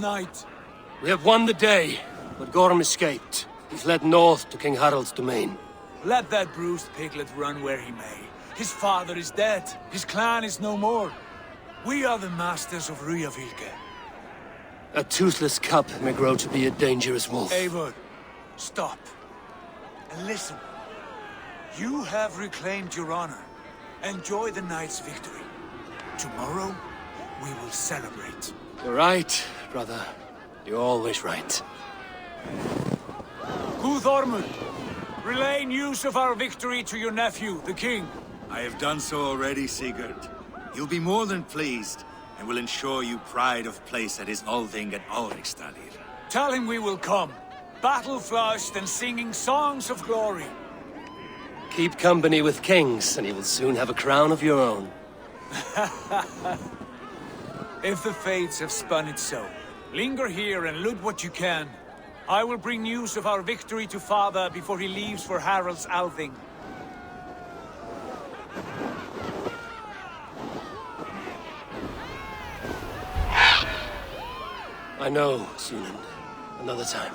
knight. We have won the day, but Gorm escaped. He's led north to King Harald's domain. Let that bruised piglet run where he may. His father is dead. His clan is no more. We are the masters of Ryjavík. A toothless cub may grow to be a dangerous wolf. Eivor, stop. And listen. You have reclaimed your honor. Enjoy the night's victory. Tomorrow, we will celebrate. You're right, brother. You're always right. Guthormur, relay news of our victory to your nephew, the king. I have done so already, Sigurd. He'll be more than pleased, and will ensure you pride of place at his Althing at Ulrichstadir. Tell him we will come, battle-flushed and singing songs of glory. Keep company with kings, and you will soon have a crown of your own. If the fates have spun it so, linger here and loot what you can. I will bring news of our victory to father before he leaves for Harald's Althing. I know, Sunan. Another time.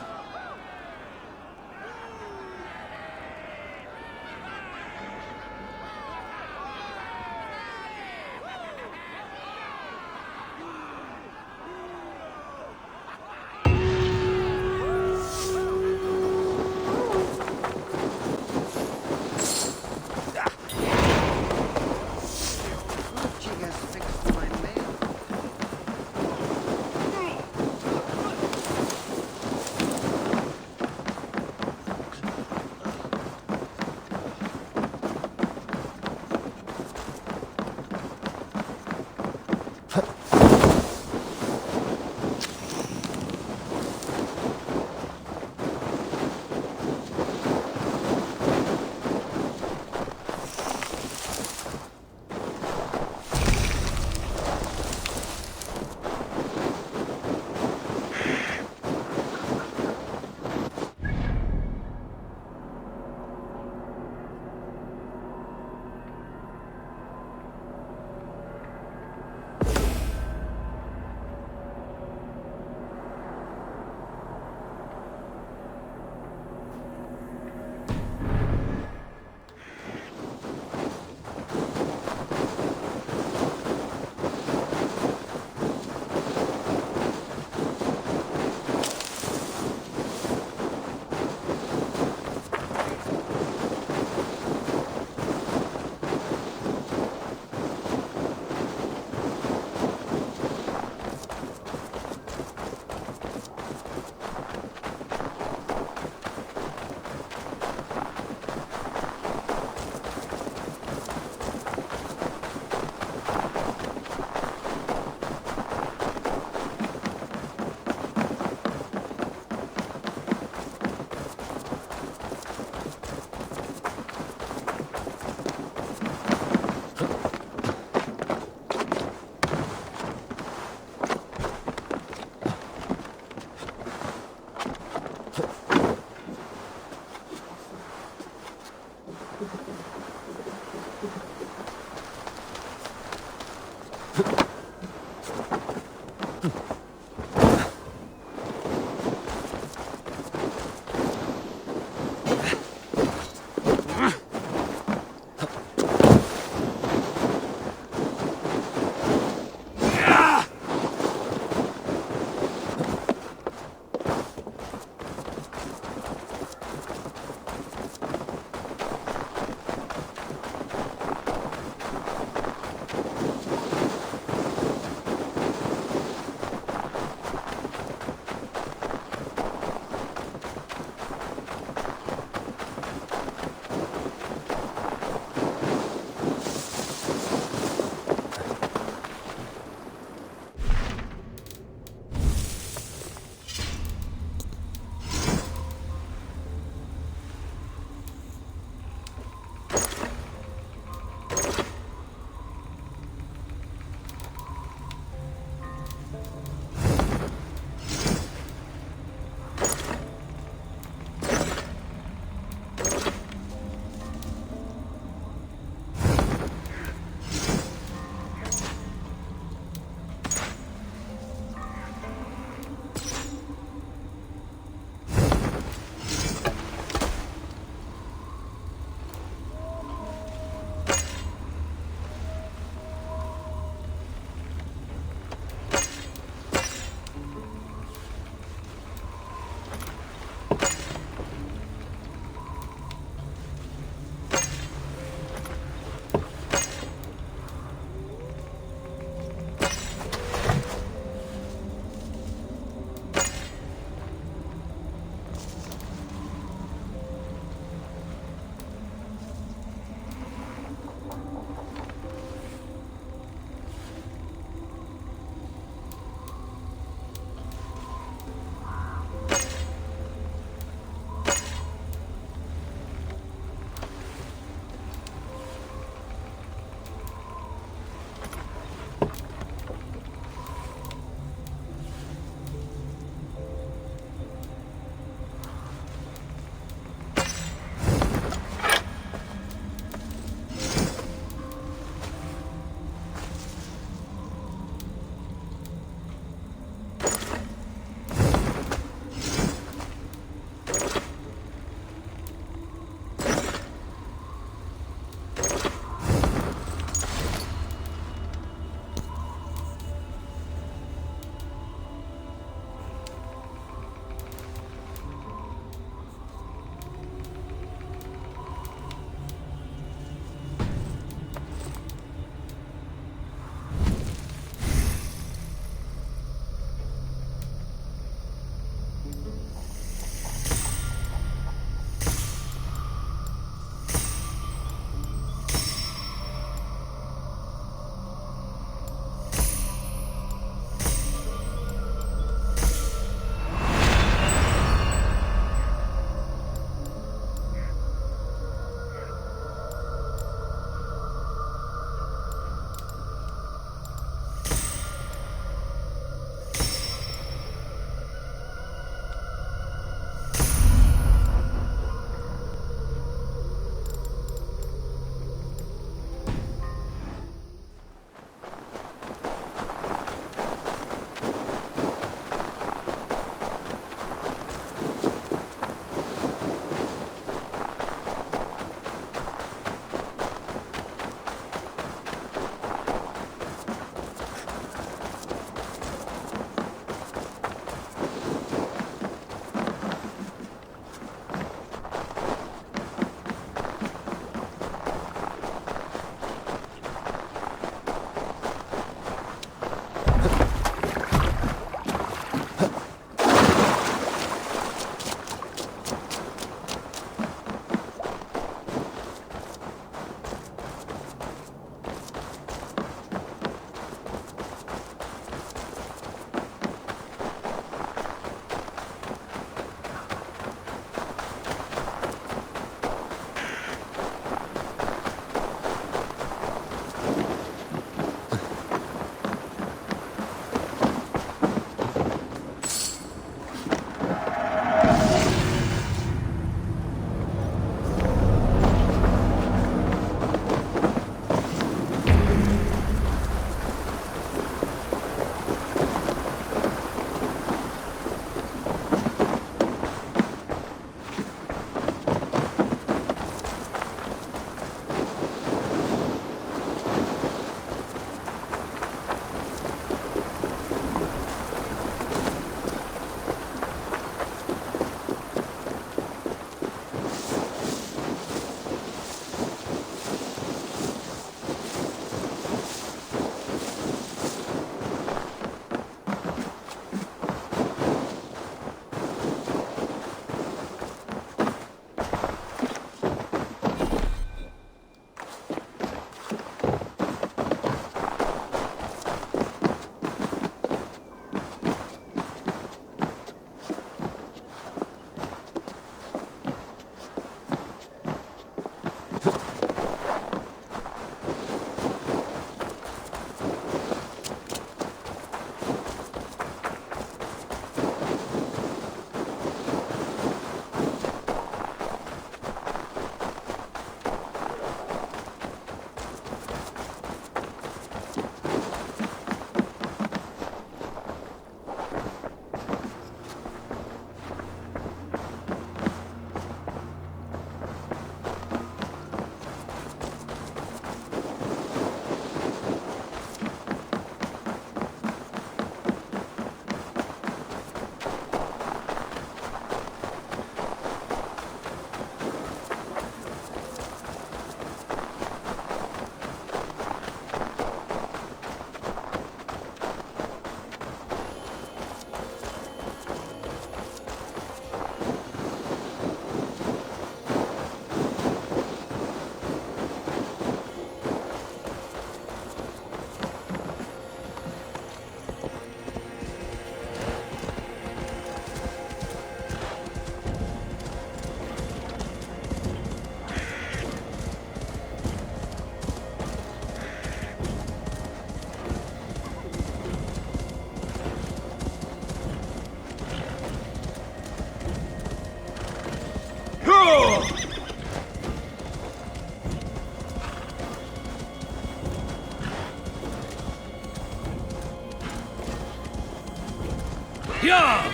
Yeah!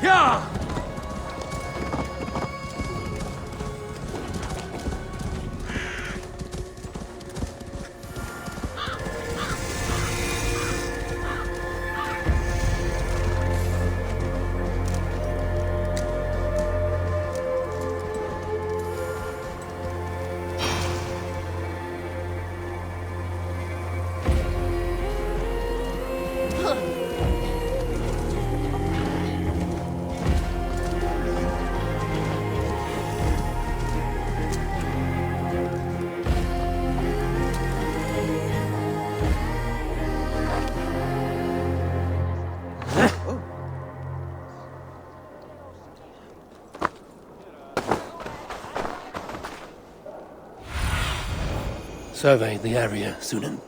Yeah! Survey the area, Sunan.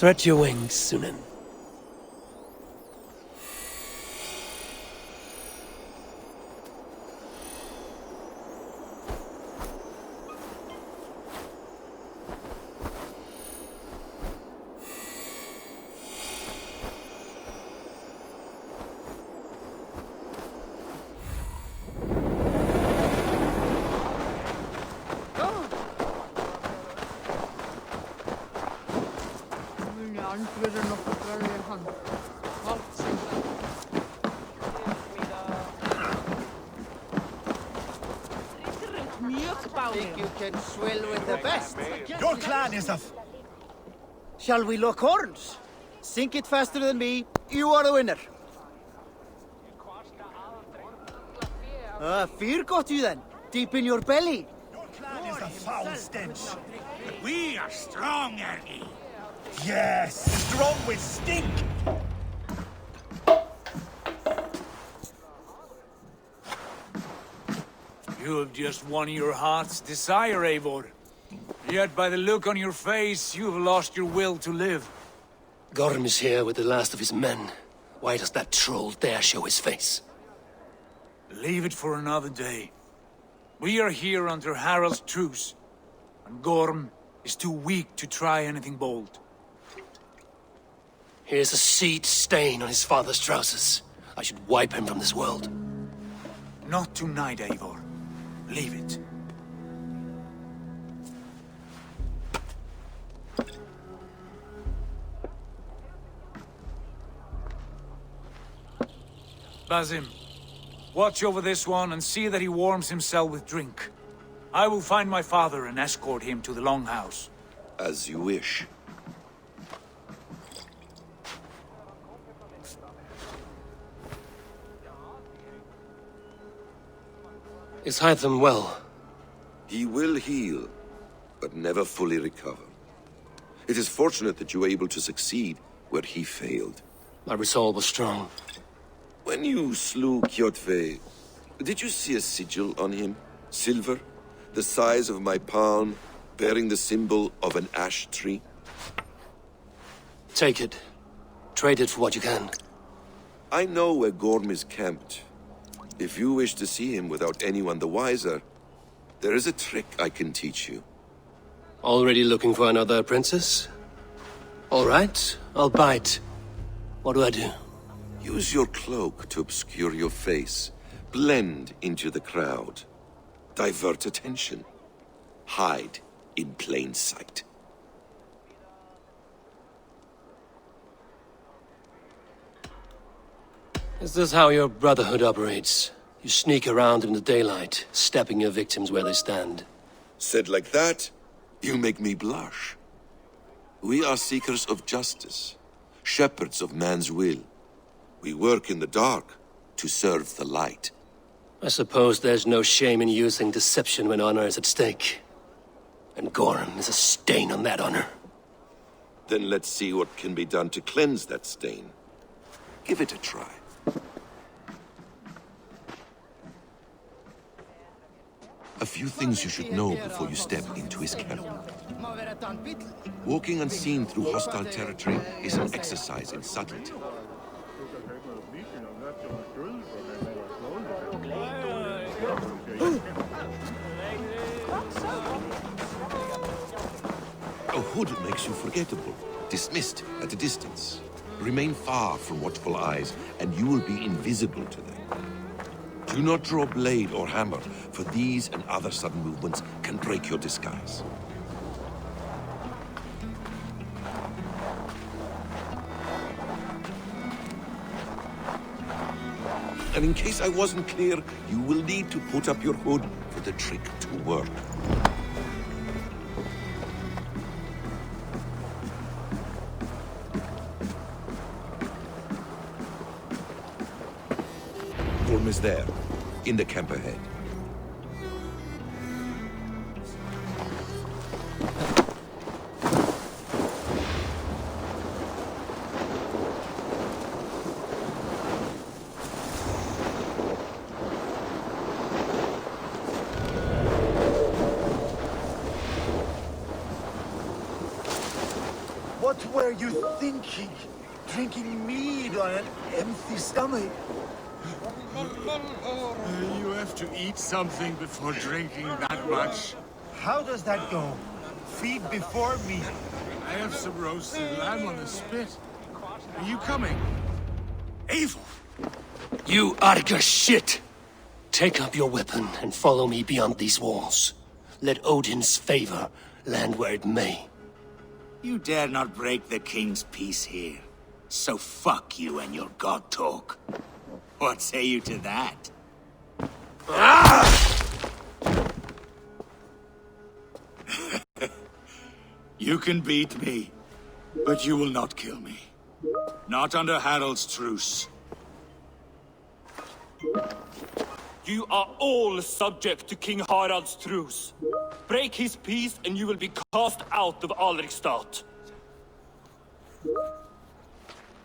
Stretch your wings, Sunan. Think you can swill with the best? Your clan is a... Shall we lock horns? Sink it faster than me. You are the winner. Fear got you then? Deep in your belly? Your clan is a foul stench. We are strong, Ergi. Yes, strong with stink. You have just won your heart's desire, Eivor. Yet by the look on your face, you have lost your will to live. Gorm is here with the last of his men. Why does that troll dare show his face? Leave it for another day. We are here under Harald's truce, and Gorm is too weak to try anything bold. Here's a seed stain on his father's trousers. I should wipe him from this world. Not tonight, Eivor. Leave it. Basim, watch over this one and see that he warms himself with drink. I will find my father and escort him to the Longhouse. As you wish. Is Hytham well? He will heal, but never fully recover. It is fortunate that you were able to succeed where he failed. My resolve was strong. When you slew Kjotve, did you see a sigil on him? Silver? The size of my palm, bearing the symbol of an ash tree? Take it. Trade it for what you can. I know where Gorm is camped. If you wish to see him without anyone the wiser, there is a trick I can teach you. Already looking for another princess? All right, I'll bite. What do I do? Use your cloak to obscure your face. Blend into the crowd. Divert attention. Hide in plain sight. Is this how your brotherhood operates? You sneak around in the daylight, stepping your victims where they stand. Said like that, you make me blush. We are seekers of justice, shepherds of man's will. We work in the dark to serve the light. I suppose there's no shame in using deception when honor is at stake. And Gorm is a stain on that honor. Then let's see what can be done to cleanse that stain. Give it a try. A few things you should know before you step into his camp. Walking unseen through hostile territory is an exercise in subtlety. A hood makes you forgettable, dismissed at a distance. Remain far from watchful eyes, and you will be invisible to them. Do not draw blade or hammer, for these and other sudden movements can break your disguise. And in case I wasn't clear, you will need to put up your hood for the trick to work. Gorm is there, in the camp ahead. What were you thinking? Drinking mead on an empty stomach? You have to eat something before drinking that much. How does that go? Feed before meat. I have some roasted lamb on the spit. Are you coming? Eivor! You Arga shit! Take up your weapon and follow me beyond these walls. Let Odin's favor land where it may. You dare not break the king's peace here. So fuck you and your god talk. What say you to that? You can beat me, but you will not kill me. Not under Harald's truce. You are all subject to King Harald's truce. Break his peace and you will be cast out of Alrikstad.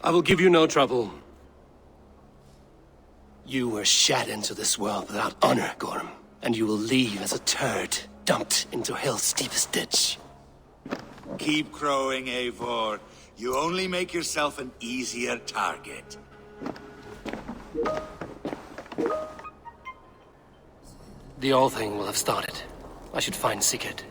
I will give you no trouble. You were shat into this world without honor, Gorm, and you will leave as a turd dumped into hell's deepest ditch. Keep crowing, Eivor. You only make yourself an easier target. The All Thing will have started. I should find Sigurd.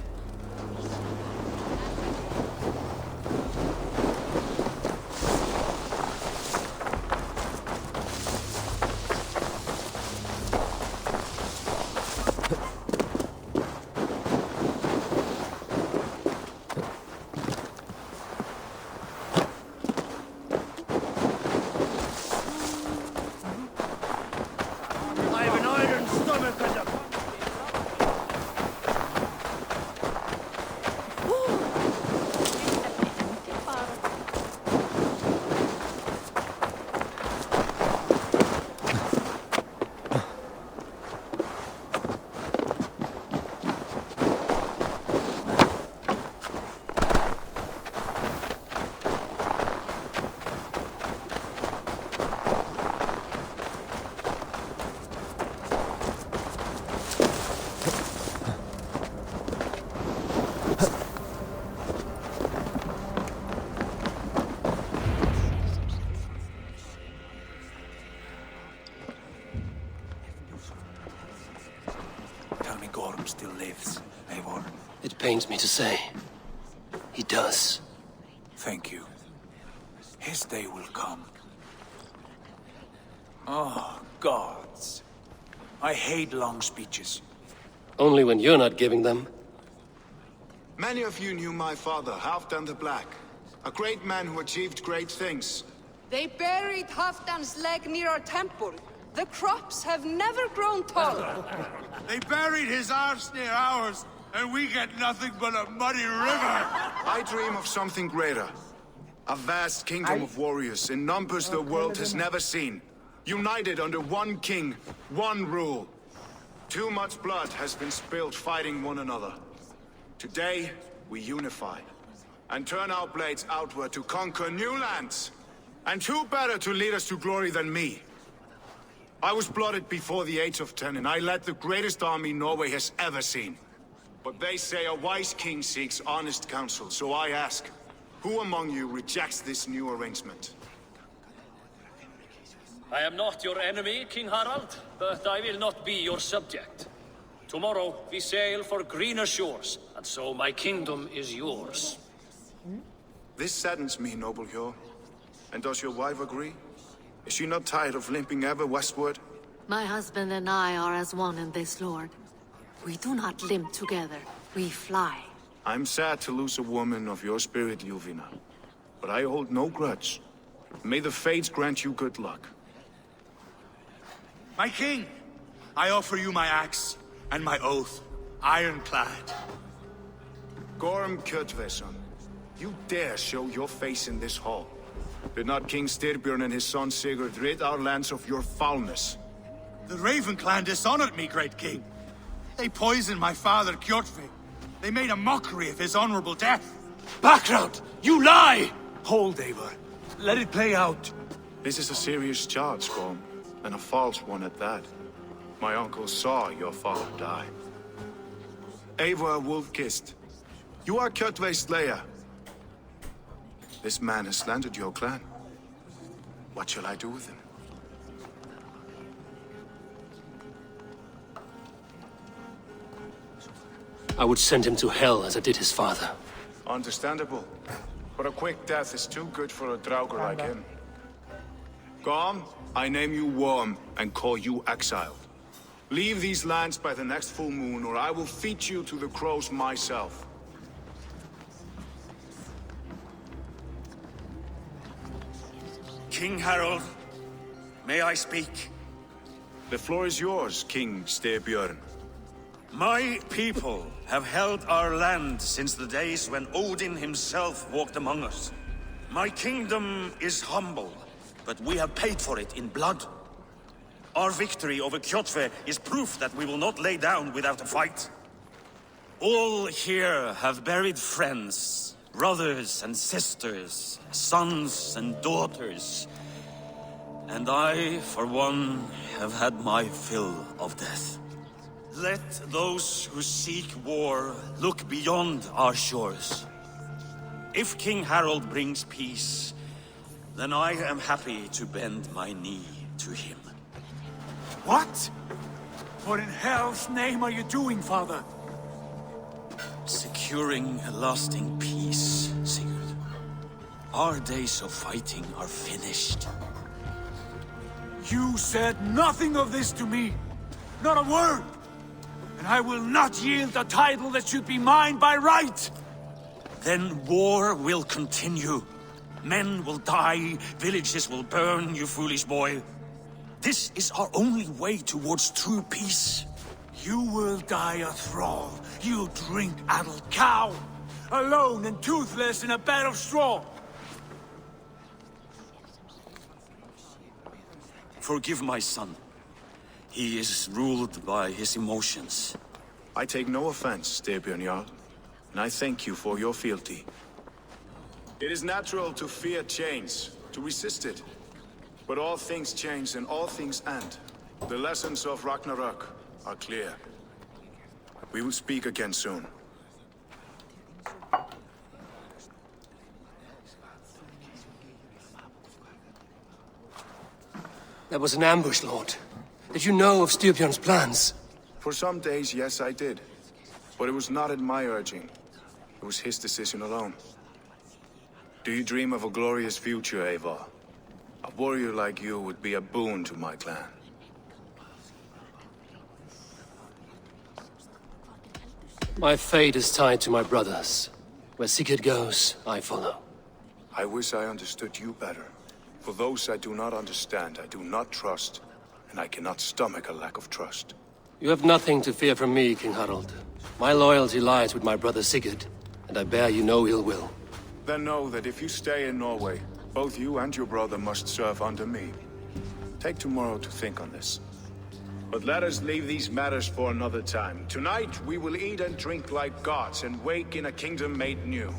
I have an iron stomach and a... Tell me Gorm still lives, Eivor. It pains me to say. He does. Thank you. His day will come. Oh, gods. I hate long speeches. Only when you're not giving them. Many of you knew my father, Halfdan the Black. A great man who achieved great things. They buried Halfdan's leg near our temple. The crops have never grown taller. They buried his arse near ours, and we get nothing but a muddy river. I dream of something greater. A vast kingdom of warriors in numbers the world has never seen. United under one king, one rule. Too much blood has been spilled fighting one another. Today, we unify. And turn our blades outward to conquer new lands. And who better to lead us to glory than me? I was blooded before the age of 10, and I led the greatest army Norway has ever seen. But they say a wise king seeks honest counsel, so I ask, who among you rejects this new arrangement? I am not your enemy, King Harald, but I will not be your subject. Tomorrow we sail for greener shores, and so my kingdom is yours. This saddens me, noble Hjor. And does your wife agree? Is she not tired of limping ever westward? My husband and I are as one in this, Lord. We do not limp together, we fly. I'm sad to lose a woman of your spirit, Ljuvina. But I hold no grudge. May the fates grant you good luck. My king, I offer you my axe and my oath, ironclad. Gorm Kjotveson, you dare show your face in this hall. Did not King Styrbjörn and his son Sigurd rid our lands of your foulness? The Raven clan dishonored me, great king. They poisoned my father, Kjotve. They made a mockery of his honorable death. Background! You lie! Hold, Eivor. Let it play out. This is a serious charge, Gorm, and a false one at that. My uncle saw your father die. Eivor Wolf-Kissed, you are Kjotve's slayer. This man has slandered your clan. What shall I do with him? I would send him to hell as I did his father. Understandable. But a quick death is too good for a Draugr like him. Gorm, I name you Worm and call you exiled. Leave these lands by the next full moon, or I will feed you to the crows myself. King Harald, may I speak? The floor is yours, King Styrbjörn. My people have held our land since the days when Odin himself walked among us. My kingdom is humble, but we have paid for it in blood. Our victory over Kjotve is proof that we will not lay down without a fight. All here have buried friends, brothers and sisters, sons and daughters. And I, for one, have had my fill of death. Let those who seek war look beyond our shores. If King Harald brings peace, then I am happy to bend my knee to him. What? What in hell's name are you doing, father? Securing a lasting peace, Sigurd. Our days of fighting are finished. You said nothing of this to me. Not a word. And I will not yield a title that should be mine by right. Then war will continue. Men will die, villages will burn, you foolish boy. This is our only way towards true peace. You will die a thrall. You drink-addled cow. Alone and toothless in a bed of straw. Forgive my son. He is ruled by his emotions. I take no offense, Styrbjörn Jarl, and I thank you for your fealty. It is natural to fear change, to resist it. But all things change and all things end. The lessons of Ragnarok are clear. We will speak again soon. That was an ambush, Lord. Did you know of Styrbjörn's plans? For some days, yes, I did. But it was not at my urging. It was his decision alone. Do you dream of a glorious future, Eivor? A warrior like you would be a boon to my clan. My fate is tied to my brothers. Where Sigurd goes, I follow. I wish I understood you better. For those I do not understand, I do not trust, and I cannot stomach a lack of trust. You have nothing to fear from me, King Harald. My loyalty lies with my brother Sigurd, and I bear you no ill will. Then know that if you stay in Norway, both you and your brother must serve under me. Take tomorrow to think on this. But let us leave these matters for another time. Tonight, we will eat and drink like gods and wake in a kingdom made new.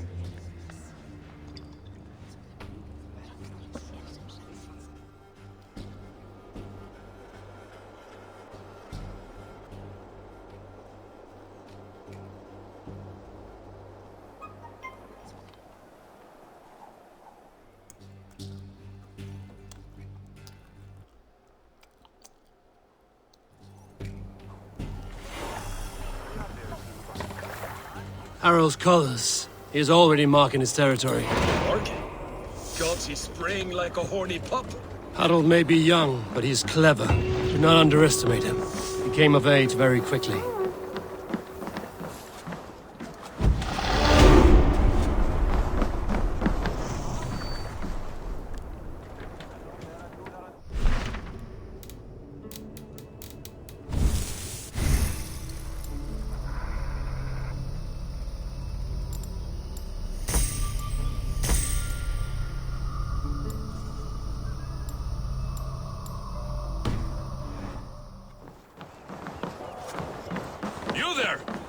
Harald's colors. He is already marking his territory. Marking? God, he's spraying like a horny pup. Harald may be young, but he's clever. Do not underestimate him. He came of age very quickly.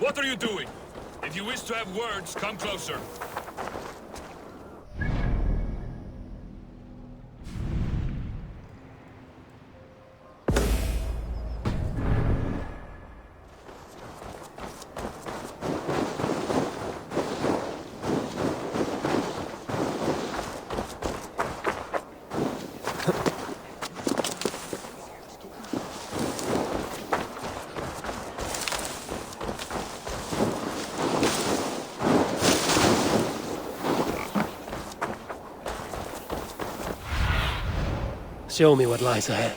What are you doing? If you wish to have words, come closer. Show me what lies ahead.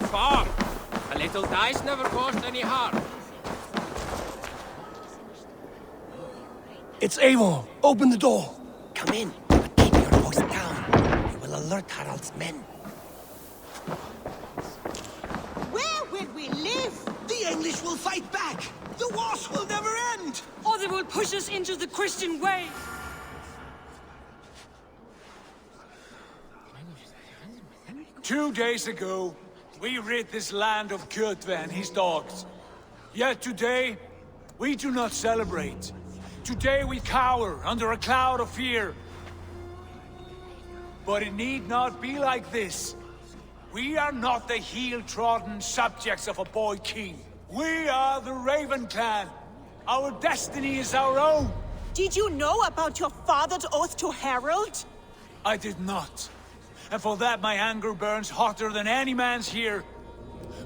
Far. A little dice never caused any harm. It's Eivor. Open the door. Come in, but keep your voice down. We will alert Harald's men. Where will we live? The English will fight back! The wars will never end! Or they will push us into the Christian way! 2 days ago, we rid this land of Kjotve and his dogs. Yet today, we do not celebrate. Today we cower under a cloud of fear. But it need not be like this. We are not the heel-trodden subjects of a boy king. We are the Raven clan. Our destiny is our own. Did you know about your father's oath to Harald? I did not. And for that my anger burns hotter than any man's here.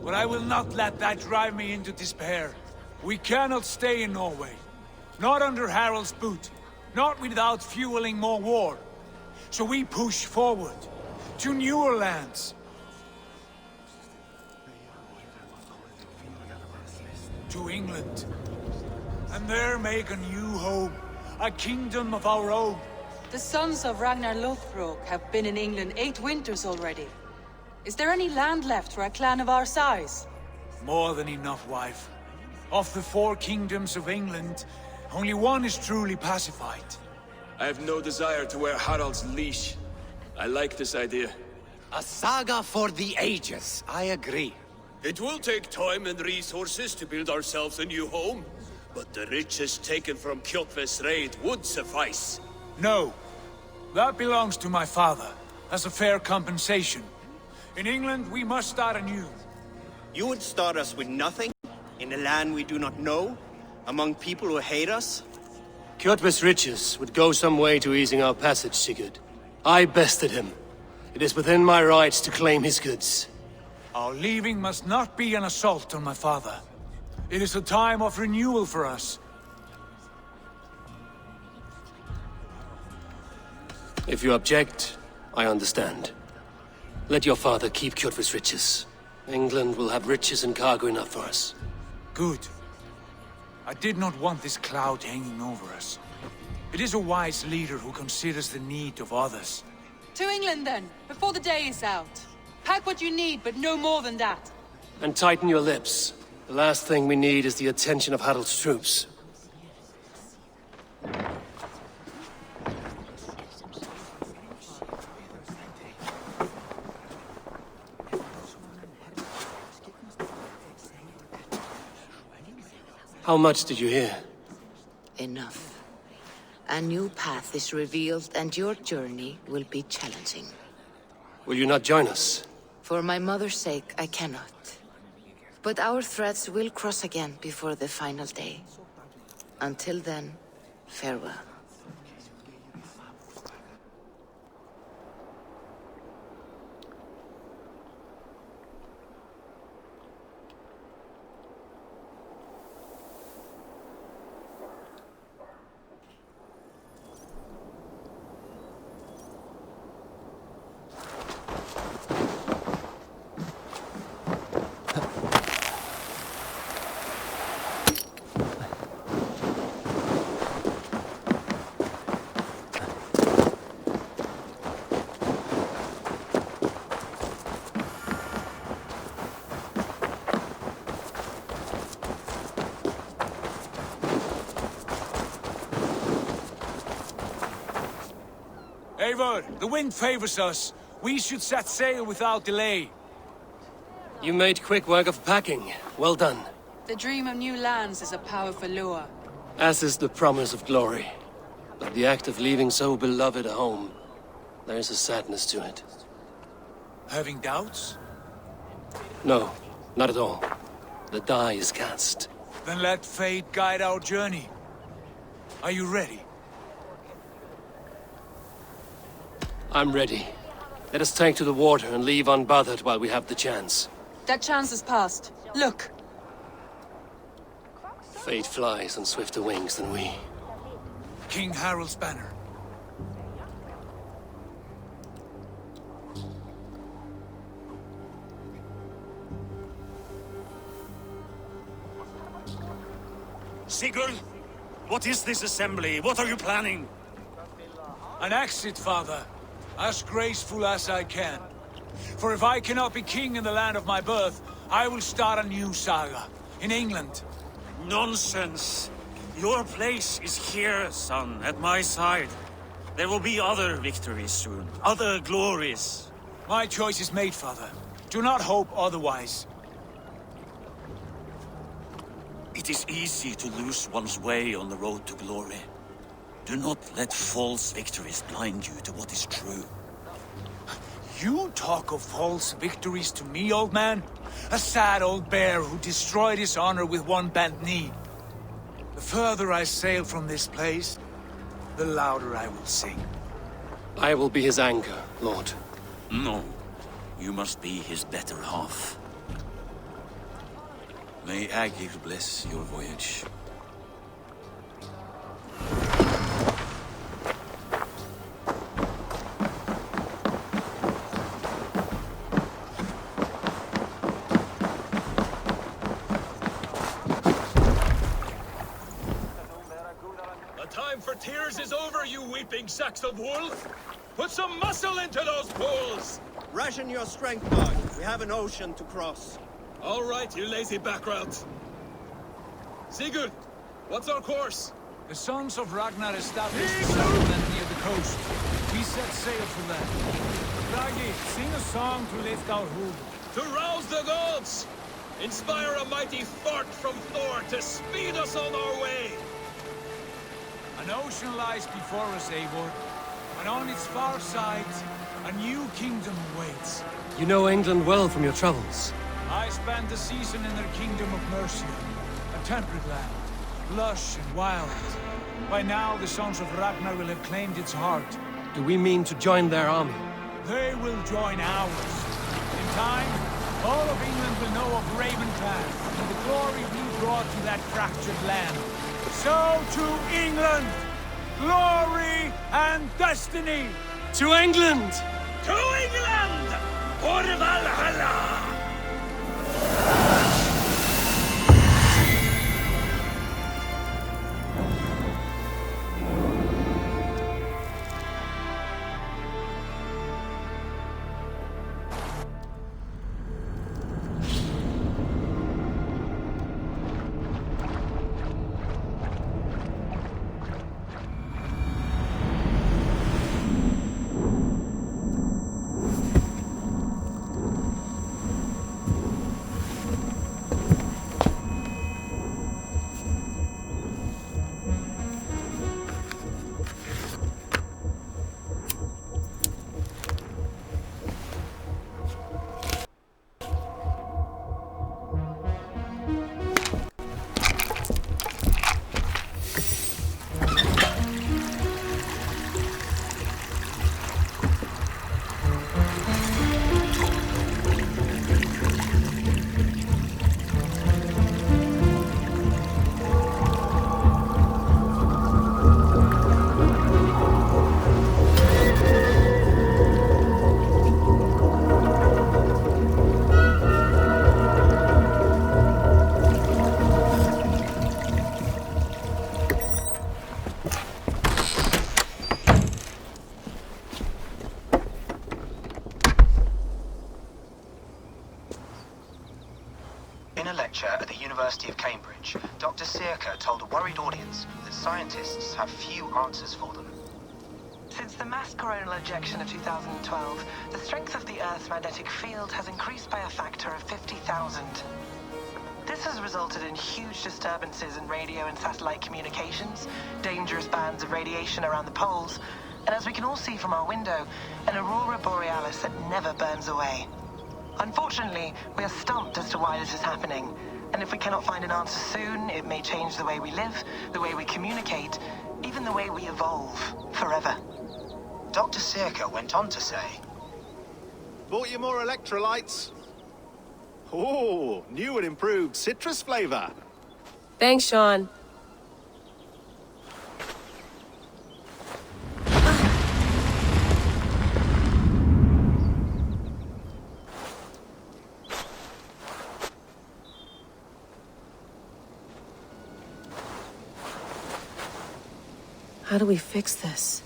But I will not let that drive me into despair. We cannot stay in Norway. Not under Harald's boot. Not without fueling more war. So we push forward. To newer lands. To England. And there make a new home. A kingdom of our own. The sons of Ragnar Lothbrok have been in England 8 winters already. Is there any land left for a clan of our size? More than enough, wife. Of the 4 kingdoms of England, only one is truly pacified. I have no desire to wear Harald's leash. I like this idea. A saga for the ages, I agree. It will take time and resources to build ourselves a new home, but the riches taken from Kjotve's raid would suffice. No. That belongs to my father, as a fair compensation. In England, we must start anew. You would start us with nothing? In a land we do not know? Among people who hate us? Kjotve's riches would go some way to easing our passage, Sigurd. I bested him. It is within my rights to claim his goods. Our leaving must not be an assault on my father. It is a time of renewal for us. If you object, I understand. Let your father keep Kjotve's riches. England will have riches and cargo enough for us. Good. I did not want this cloud hanging over us. It is a wise leader who considers the need of others. To England then, before the day is out. Pack what you need, but no more than that. And tighten your lips. The last thing we need is the attention of Harald's troops. How much did you hear? Enough. A new path is revealed, and your journey will be challenging. Will you not join us? For my mother's sake, I cannot. But our threads will cross again before the final day. Until then, farewell. Eivor, the wind favors us. We should set sail without delay. You made quick work of packing. Well done. The dream of new lands is a powerful lure. As is the promise of glory. But the act of leaving so beloved a home, there is a sadness to it. Having doubts? No, not at all. The die is cast. Then let fate guide our journey. Are you ready? I'm ready. Let us take to the water and leave unbothered while we have the chance. That chance is past. Look! Fate flies on swifter wings than we. King Harald's banner. Sigurd, What is this assembly? What are you planning? An exit, father. As graceful as I can. For if I cannot be king in the land of my birth, I will start a new saga. In England. Nonsense! Your place is here, son, at my side. There will be other victories soon. Other glories. My choice is made, father. Do not hope otherwise. It is easy to lose one's way on the road to glory. Do not let false victories blind you to what is true. You talk of false victories to me, old man? A sad old bear who destroyed his honor with one bent knee. The further I sail from this place, the louder I will sing. I will be his anchor, Lord. No. You must be his better half. May Aegir bless your voyage. The time for tears is over, you weeping sacks of wool! Put some muscle into those bulls! Ration your strength, dog. We have an ocean to cross. All right, you lazy backrot. Sigurd, what's our course? The sons of Ragnar established a settlement near the coast. We set sail for them. Bragi, sing a song to lift our hood. To rouse the gods! Inspire a mighty fart from Thor to speed us on our way! An ocean lies before us, Eivor. And on its far side, a new kingdom awaits. You know England well from your travels. I spent a season in their kingdom of Mercia, a temperate land, lush and wild. By now, the sons of Ragnar will have claimed its heart. Do we mean to join their army? They will join ours. In time, all of England will know of Ravenclad and the glory we brought to that fractured land. So to England, glory and destiny. To England! To England! For Valhalla! In a lecture at the University of Cambridge, Dr. Circa told a worried audience that scientists have few answers for them. Since the mass coronal ejection of 2012, the strength of the Earth's magnetic field has increased by a factor of 50,000. This has resulted in huge disturbances in radio and satellite communications, dangerous bands of radiation around the poles, and as we can all see from our window, an aurora borealis that never burns away. Unfortunately, we are stumped as to why this is happening, and if we cannot find an answer soon, it may change the way we live, the way we communicate, even the way we evolve, forever. Dr. Circa went on to say, Bought you more electrolytes? Oh, new and improved citrus flavor. Thanks, Sean. How do we fix this?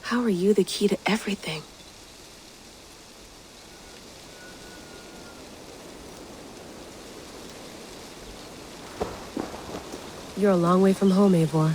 How are you the key to everything? You're a long way from home, Eivor.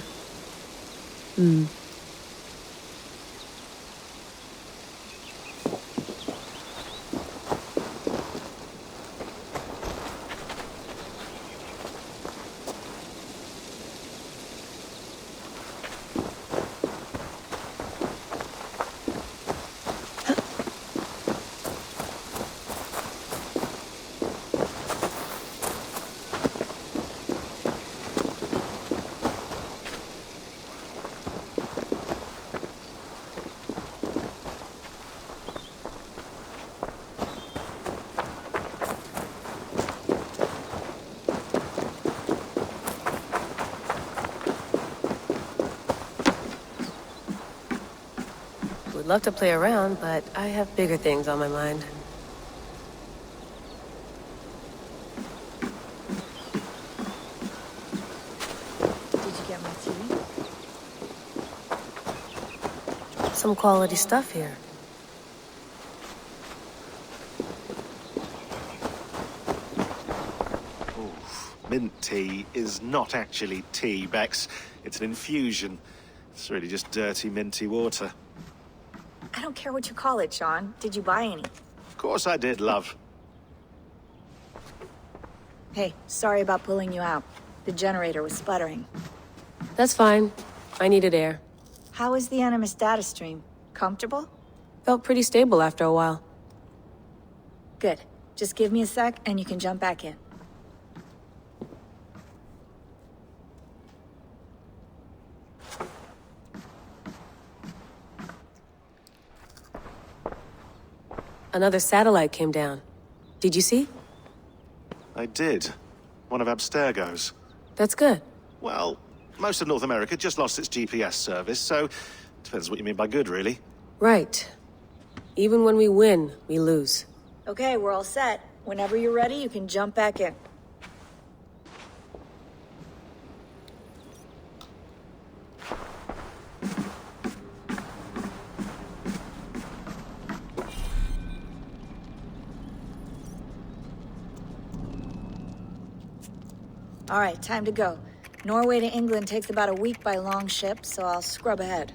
Would love to play around, but I have bigger things on my mind. Did you get my tea? Some quality stuff here. Mint tea is not actually tea, Bex. It's an infusion. It's really just dirty, minty water. I don't care what you call it, Sean. Did you buy any? Of course I did, love. Hey, sorry about pulling you out. The generator was sputtering. That's fine. I needed air. How is the Animus data stream? Comfortable? Felt pretty stable after a while. Good. Just give me a sec and you can jump back in. Another satellite came down. Did you see? I did. One of Abstergo's. That's good. Well, most of North America just lost its GPS service, so depends what you mean by good, really. Right. Even when we win, we lose. Okay, we're all set. Whenever you're ready, you can jump back in. All right, time to go. Norway to England takes about a week by long ship, so I'll scrub ahead.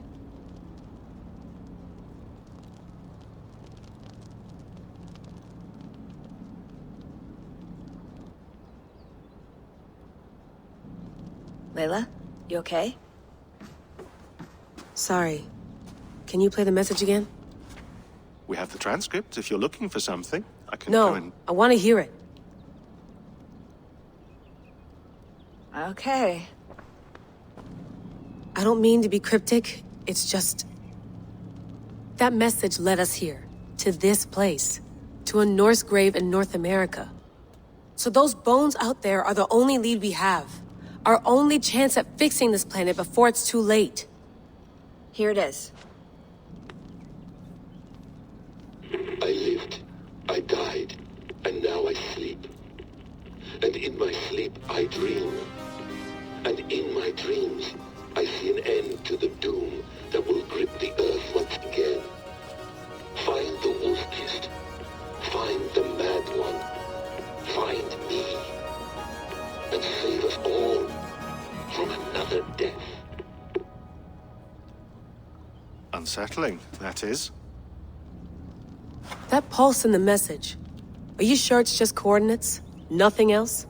Layla, you okay? Sorry. Can you play the message again? We have the transcript. If you're looking for something, I can go and... No, I want to hear it. Okay. I don't mean to be cryptic. It's just... that message led us here. To this place. To a Norse grave in North America. So those bones out there are the only lead we have. Our only chance at fixing this planet before it's too late. Here it is. I lived, I died, and now I sleep. And in my sleep I dream. And in my dreams, I see an end to the doom that will grip the earth once again. Find the wolf-kissed. Find the mad one. Find me. And save us all from another death. Unsettling, that is. That pulse in the message. Are you sure it's just coordinates? Nothing else?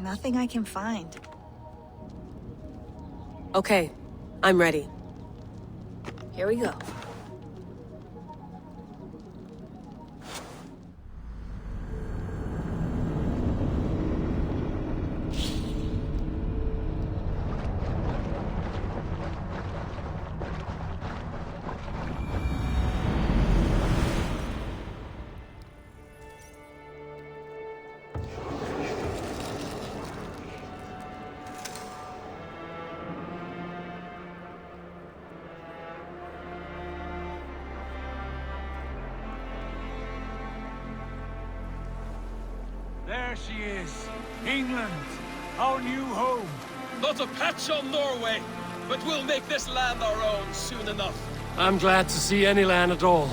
Nothing I can find. Okay, I'm ready. Here we go. There she is. England. Our new home. Not a patch on Norway. but we'll make this land our own soon enough. I'm glad to see any land at all,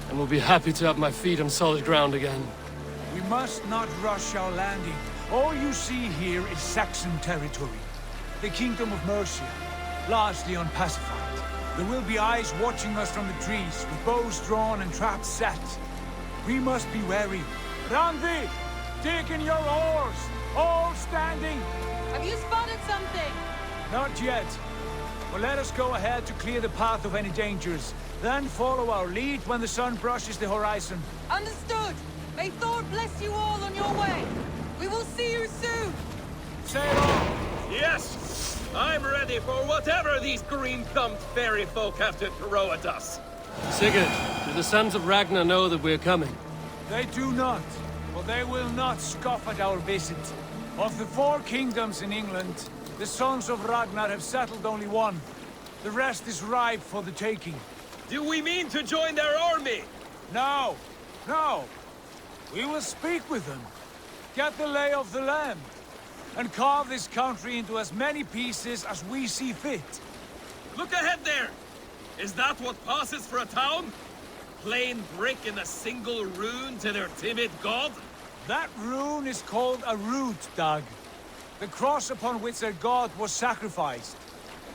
and will be happy to have my feet on solid ground again. We must not rush our landing. All you see here is Saxon territory. The Kingdom of Mercia, largely unpacified. There will be eyes watching us from the trees, with bows drawn and traps set. We must be wary. Randi! Dig in your oars! All standing! Have you spotted something? Not yet. But let us go ahead to clear the path of any dangers. Then follow our lead when the sun brushes the horizon. Understood! May Thor bless you all on your way! We will see you soon! Sail on! Yes! I'm ready for whatever these green-thumbed fairy folk have to throw at us. Sigurd, do the sons of Ragnar know that we're coming? They do not, but they will not scoff at our visit. Of the 4 kingdoms in England, the sons of Ragnar have settled only one. The rest is ripe for the taking. Do we mean to join their army? No, no. We will speak with them, get the lay of the land, and carve this country into as many pieces as we see fit. Look ahead there! Is that what passes for a town? Plain brick in a single rune to their timid god? That rune is called a root, Dag. The cross upon which their god was sacrificed.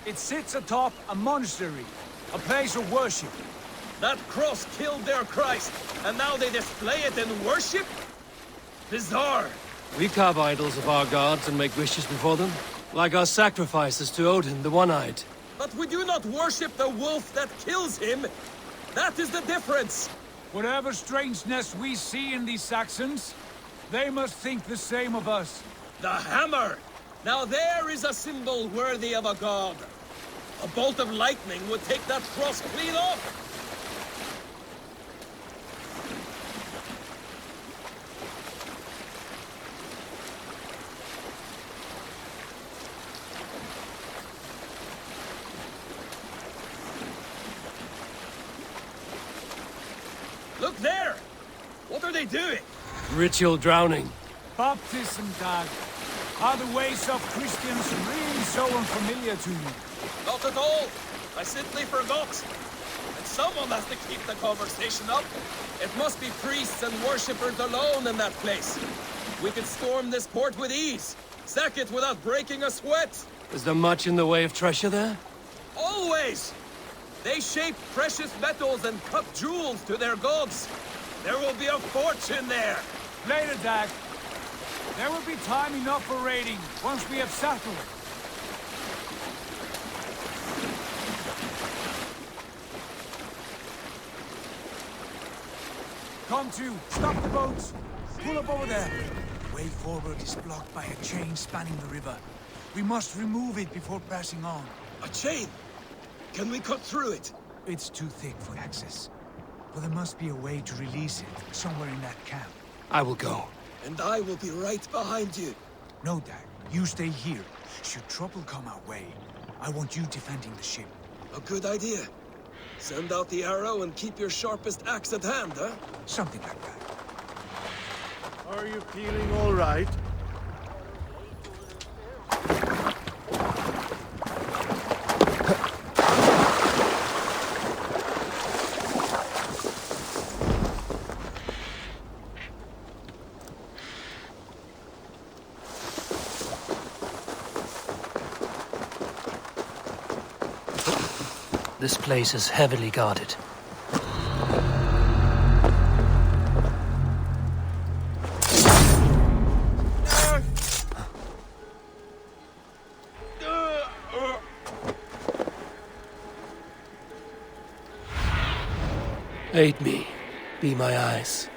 It sits atop a monastery, a place of worship. That cross killed their Christ, and now they display it in worship? Bizarre. We carve idols of our gods and make wishes before them, like our sacrifices to Odin, the One-Eyed. But we do not worship the wolf that kills him. That is the difference. Whatever strangeness we see in these Saxons, they must think the same of us. The hammer! Now there is a symbol worthy of a god. A bolt of lightning would take that cross clean off. Look there! What are they doing? Ritual drowning. Baptism, Dag. Are the ways of Christians really so unfamiliar to you? Not at all. I simply forgot. And someone has to keep the conversation up. It must be priests and worshippers alone in that place. We could storm this port with ease. Sack it without breaking a sweat. Is there much in the way of treasure there? Always! They shape precious metals and cut jewels to their gods. There will be a fortune there. Later, Dag. There will be time enough for raiding, once we have settled. Come to, stop the boats. Pull up over there. Way forward is blocked by a chain spanning the river. We must remove it before passing on. A chain? Can we cut through it? It's too thick for access. But there must be a way to release it, somewhere in that camp. I will go. And I will be right behind you. No, Dag. You stay here. Should trouble come our way, I want you defending the ship. A good idea. Send out the arrow and keep your sharpest axe at hand, huh? Something like that. Are you feeling all right? This place is heavily guarded. Aid me. Be my eyes.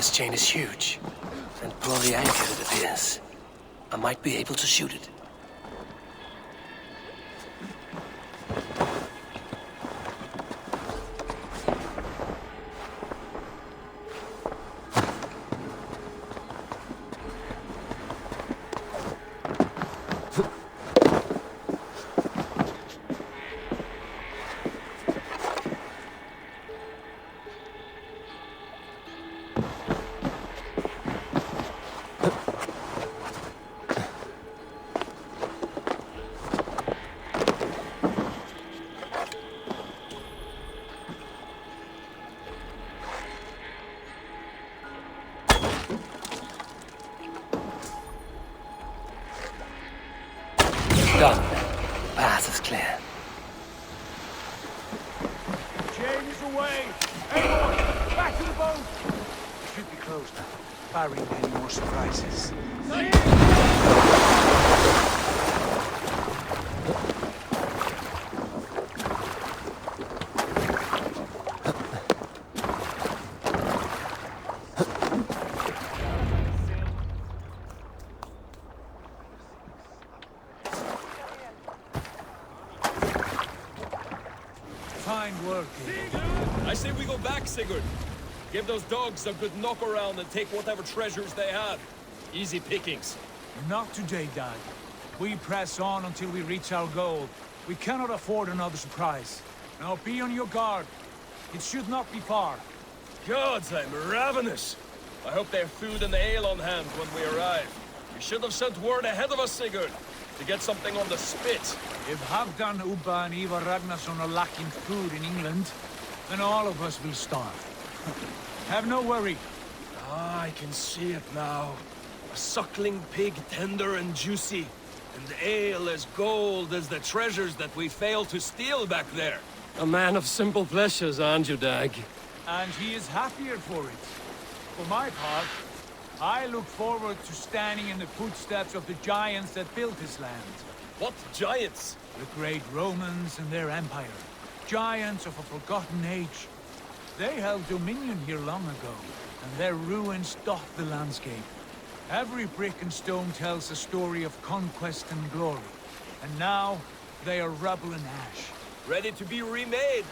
this chain is huge. And poorly anchored, it appears. I might be able to shoot it. Done. Path is clear. Chain is away! Eivor, back to the boat! Should be closed now, barring any more surprises. Fine work, Eivor. I say we go back, Sigurd. Give those dogs a good knock around and take whatever treasures they have. Easy pickings. Not today, Dad. We press on until we reach our goal. We cannot afford another surprise. Now be on your guard. It should not be far. Gods, I'm ravenous. I hope they have food and ale on hand when we arrive. You should have sent word ahead of us, Sigurd, to get something on the spit. If Halfdan, Ubba and Eivor Ragnarsson are lacking food in England, then all of us will starve. Have no worry. Ah, I can see it now. A suckling pig, tender and juicy. And ale as gold as the treasures that we failed to steal back there. A man of simple pleasures, aren't you, Dag? And he is happier for it. For my part, I look forward to standing in the footsteps of the giants that built this land. What giants? The great Romans and their empire. Giants of a forgotten age. They held dominion here long ago, and their ruins dot the landscape. Every brick and stone tells a story of conquest and glory. And now, they are rubble and ash. Ready to be remade.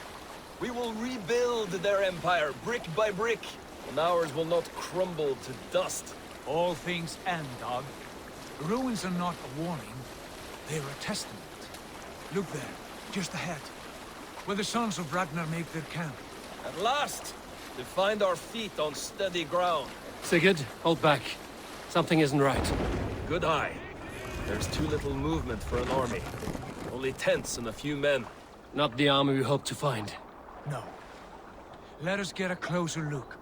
We will rebuild their empire, brick by brick. And ours will not crumble to dust. All things end, Dog. The ruins are not a warning. They are a testament. Look there, just ahead, where the sons of Ragnar make their camp. At last! To find our feet on steady ground. Sigurd, hold back. Something isn't right. Good eye. There's too little movement for an army. Only tents and a few men. Not the army we hope to find. No. Let us get a closer look.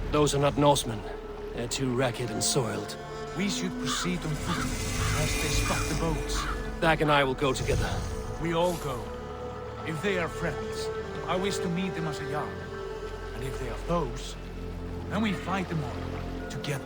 Those are not Norsemen. They're too ragged and soiled. We should proceed on foot, as they spot the boats. Dag and I will go together. We all go. If they are friends, I wish to meet them as a yard. And if they are foes, then we fight them all, together.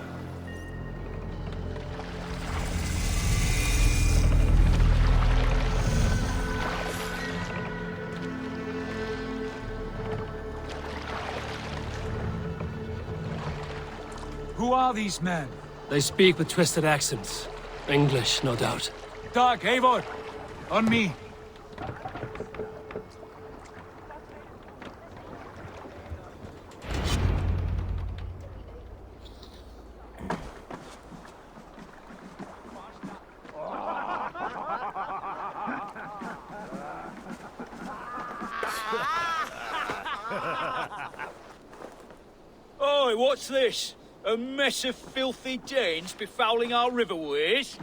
Who are these men? They speak with twisted accents. English, no doubt. Dag, Eivor! On me! Oi, what's this? A mess of filthy Danes befouling our riverways?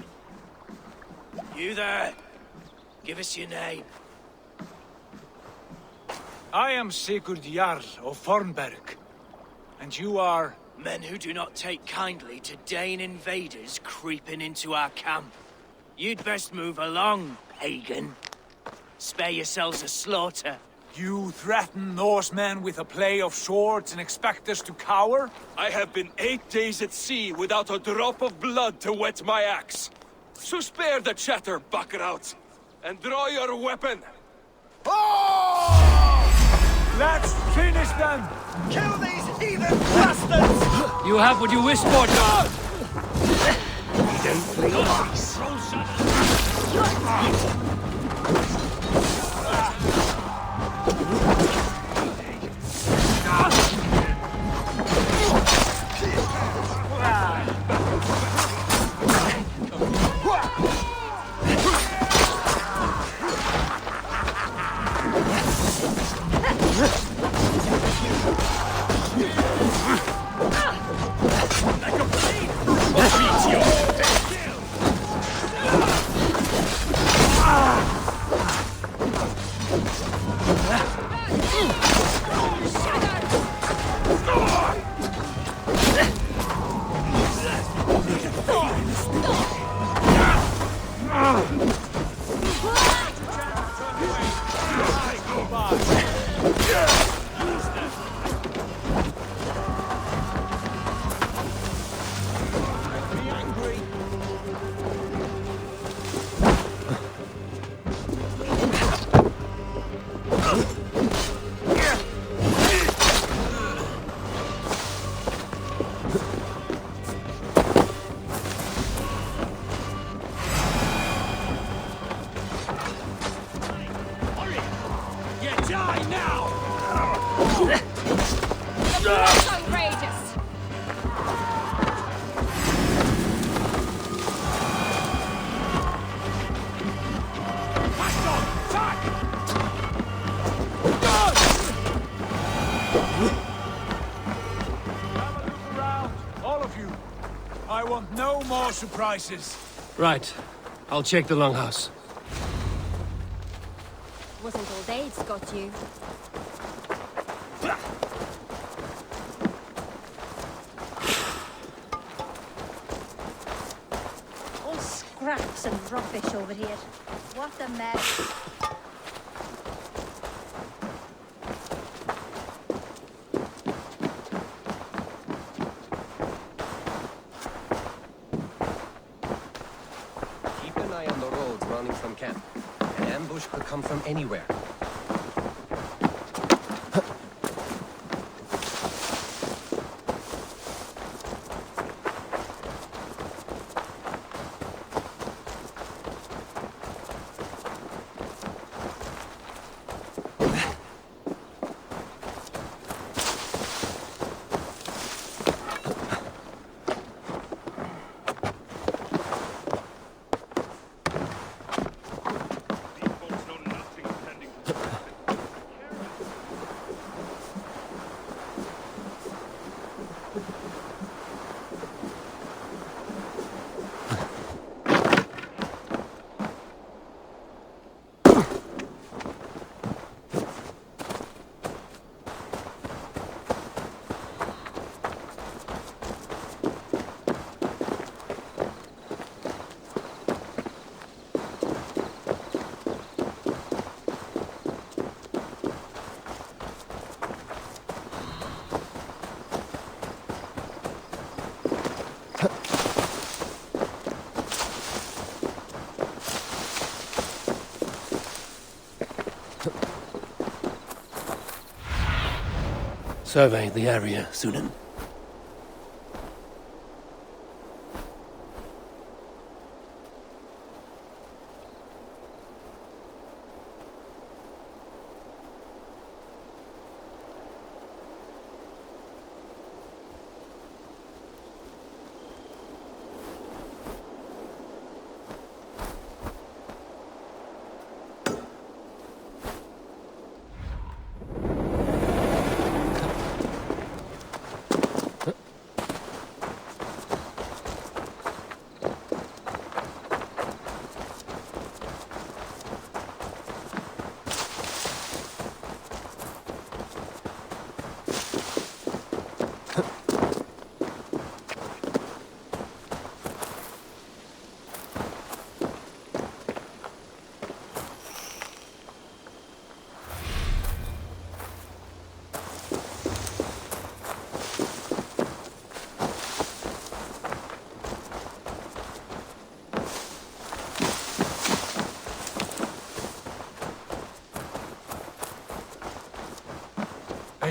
You there! Give us your name. I am Sigurd Jarl of Fornberg. And you are... Men who do not take kindly to Dane invaders creeping into our camp. You'd best move along, pagan. Spare yourselves a slaughter. You threaten Norsemen with a play of swords and expect us to cower? I have been 8 days at sea without a drop of blood to wet my axe. So spare the chatter, buckerouts, and draw your weapon. Let's finish them! Kill these heathen bastards! You have what you wished for, John! Don't play nice. I want no more surprises. Right. I'll check the longhouse. Wasn't old age got you? All scraps and rubbish over here. What a mess. From camp. An ambush could come from anywhere. Survey the area, Sunan.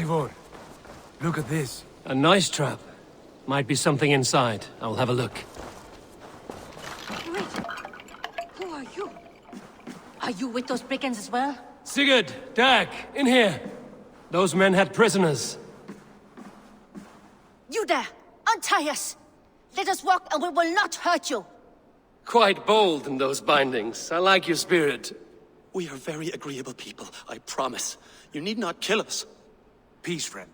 Eivor, look at this. A nice trap. Might be something inside. I'll have a look. Wait. Who are you? Are you with those brigands as well? Sigurd! Dag! In here! Those men had prisoners. You there! Untie us! Let us walk and we will not hurt you! Quite bold in those bindings. I like your spirit. We are very agreeable people, I promise. You need not kill us. Peace, friend.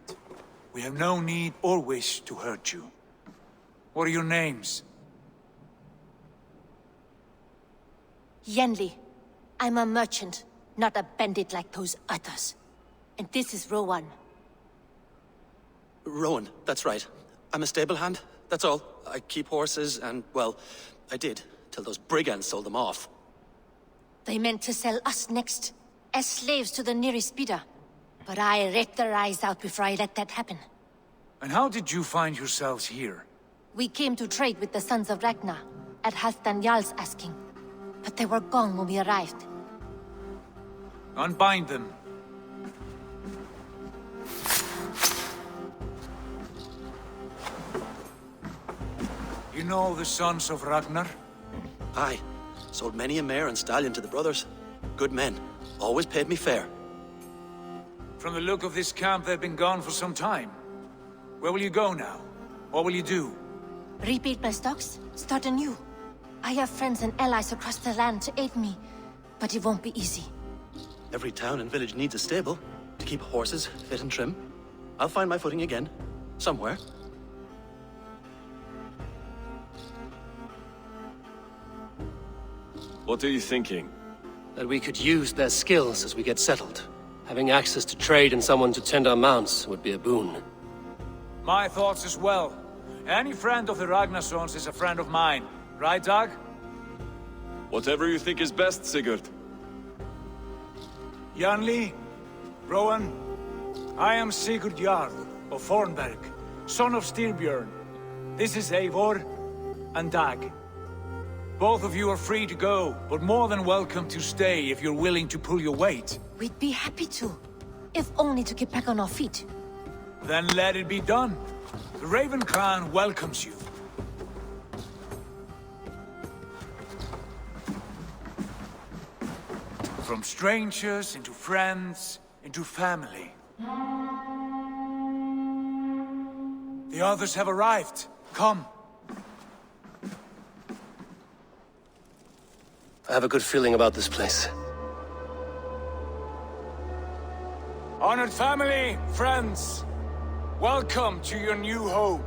We have no need or wish to hurt you. What are your names? Yenli. I'm a merchant, not a bandit like those others. And this is Rowan. Rowan, that's right. I'm a stable hand, that's all. I keep horses and, well, I did, till those brigands sold them off. They meant to sell us next, as slaves to the nearest bidder. But I ripped their eyes out before I let that happen. And how did you find yourselves here? We came to trade with the Sons of Ragnar, at Halfdan Jarl's asking. But they were gone when we arrived. Unbind them. You know the Sons of Ragnar? Aye. Sold many a mare and stallion to the brothers. Good men. Always paid me fair. From the look of this camp, they've been gone for some time. Where will you go now? What will you do? Rebuild my stocks, start anew. I have friends and allies across the land to aid me, but it won't be easy. Every town and village needs a stable to keep horses fit and trim. I'll find my footing again. Somewhere. What are you thinking? That we could use their skills as we get settled. Having access to trade and someone to tend our mounts would be a boon. My thoughts as well. Any friend of the Ragnarsons is a friend of mine. Right, Dag? Whatever you think is best, Sigurd. Janli, Rowan, I am Sigurd Jarl of Fornberg, son of Styrbjörn. This is Eivor and Dag. Both of you are free to go, but more than welcome to stay if you're willing to pull your weight. We'd be happy to, if only to get back on our feet. Then let it be done. The Raven Clan welcomes you. From strangers into friends, into family. The others have arrived. Come. I have a good feeling about this place. Honored family, friends, welcome to your new home.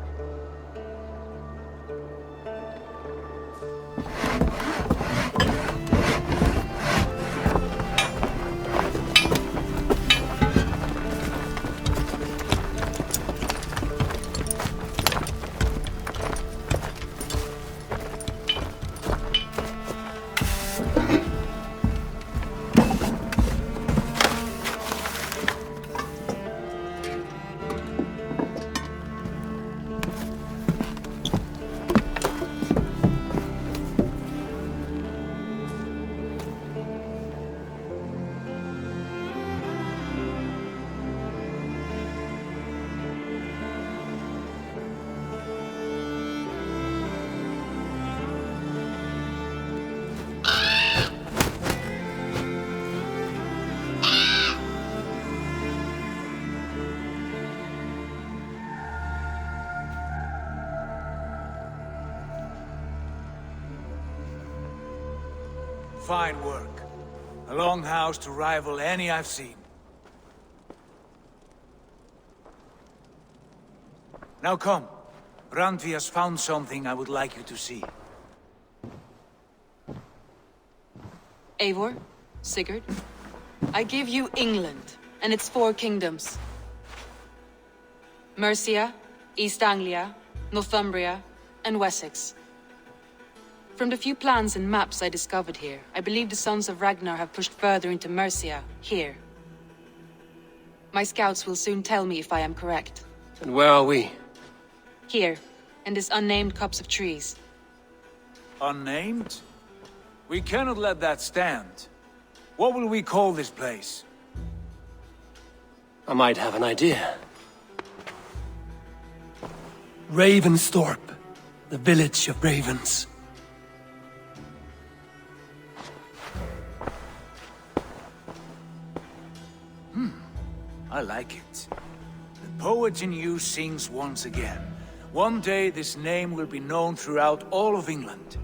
Fine work. A longhouse to rival any I've seen. Now come. Randvi has found something I would like you to see. Eivor, Sigurd, I give you England and its 4 kingdoms. Mercia, East Anglia, Northumbria, and Wessex. From the few plans and maps I discovered here, I believe the Sons of Ragnar have pushed further into Mercia, here. My scouts will soon tell me if I am correct. And where are we? Here, in this unnamed copse of trees. Unnamed? We cannot let that stand. What will we call this place? I might have an idea. Ravensthorpe, the village of ravens. I like it. The poet in you sings once again. One day this name will be known throughout all of England.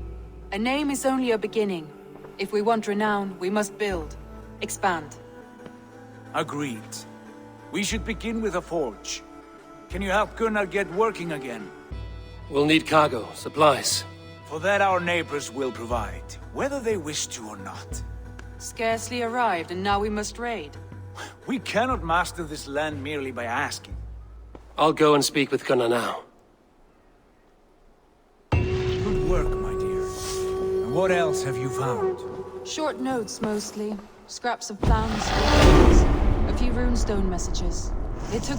A name is only a beginning. If we want renown, we must build, expand. Agreed. We should begin with a forge. Can you help Gunnar get working again? We'll need cargo, supplies. For that our neighbors will provide, whether they wish to or not. Scarcely arrived, and now we must raid. We cannot master this land merely by asking. I'll go and speak with Gunnar now. Good work, my dear. And what else have you found? Short notes, mostly. Scraps of plans, a few runestone messages. It took